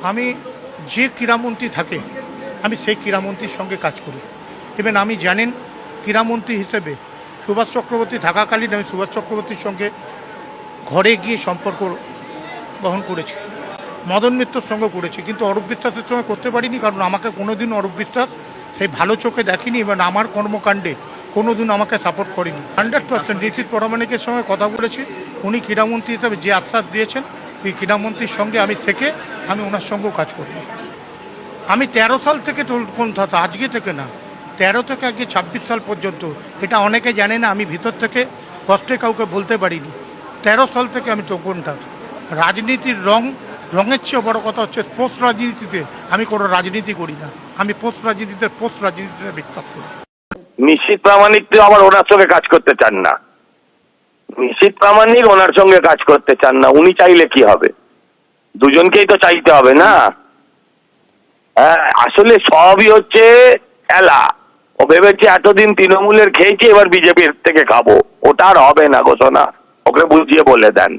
আমি যে ক্রীড়ামন্ত্রী থাকে আমি সেই ক্রীড়ামন্ত্রীর সঙ্গে কাজ করি। এবং আমি জানেন ক্রীড়ামন্ত্রী হিসেবে সুভাষ চক্রবর্তী থাকাকালীন আমি সুভাষ চক্রবর্তীর সঙ্গে ঘরে গিয়ে সম্পর্ক বহন করেছি, মদন মিত্রর সঙ্গে করেছি, কিন্তু অরূপ বিশ্বাসের সঙ্গে করতে পারিনি, কারণ আমাকে কোনোদিন অরূপ বিশ্বাস সেই ভালো চোখে দেখেনি এবং আমার কর্মকাণ্ডে কোনোদিন আমাকে সাপোর্ট করেনি। 100% নিশীথ প্রামাণিকের সঙ্গে কথা বলেছি, উনি ক্রীড়ামন্ত্রী হিসেবে যে আশ্বাস দিয়েছেন ওই ক্রীড়ামন্ত্রীর সঙ্গে আমি থেকে আমি ওনার সঙ্গেও কাজ করব। আমি 13 সাল থেকে আজকে থেকে না, 13 থেকে আজকে 26 সাল পর্যন্ত, এটা অনেকে জানে না, আমি ভিতর থেকে কষ্টে কাউকে বলতে পারিনি। 13 সাল থেকে আমি কোনটা রাজনীতির রঙের চেয়ে বড় কথা হচ্ছে পোস্ট রাজনীতিতে আমি কোনো রাজনীতি করি না, আমি পোস্ট রাজনীতিতে বিশ্বাস করি। নিশীথ প্রামাণিক তো আবার ওনার সঙ্গে কাজ করতে চান না, নিশীথ প্রামাণিক ওনার সঙ্গে কাজ করতে চান না। উনি চাইলে কি হবে? দুজনকেই তো চাইতে হবে না। হ্যাঁ, আসলে সবই হচ্ছে খেলা। ও ভেবেছে এতদিন তৃণমূলের খেয়েছি, এবার বিজেপির থেকে খাবো। ওটা আর হবে না ঘোষণা, ওকে বুঝিয়ে বলে দেন।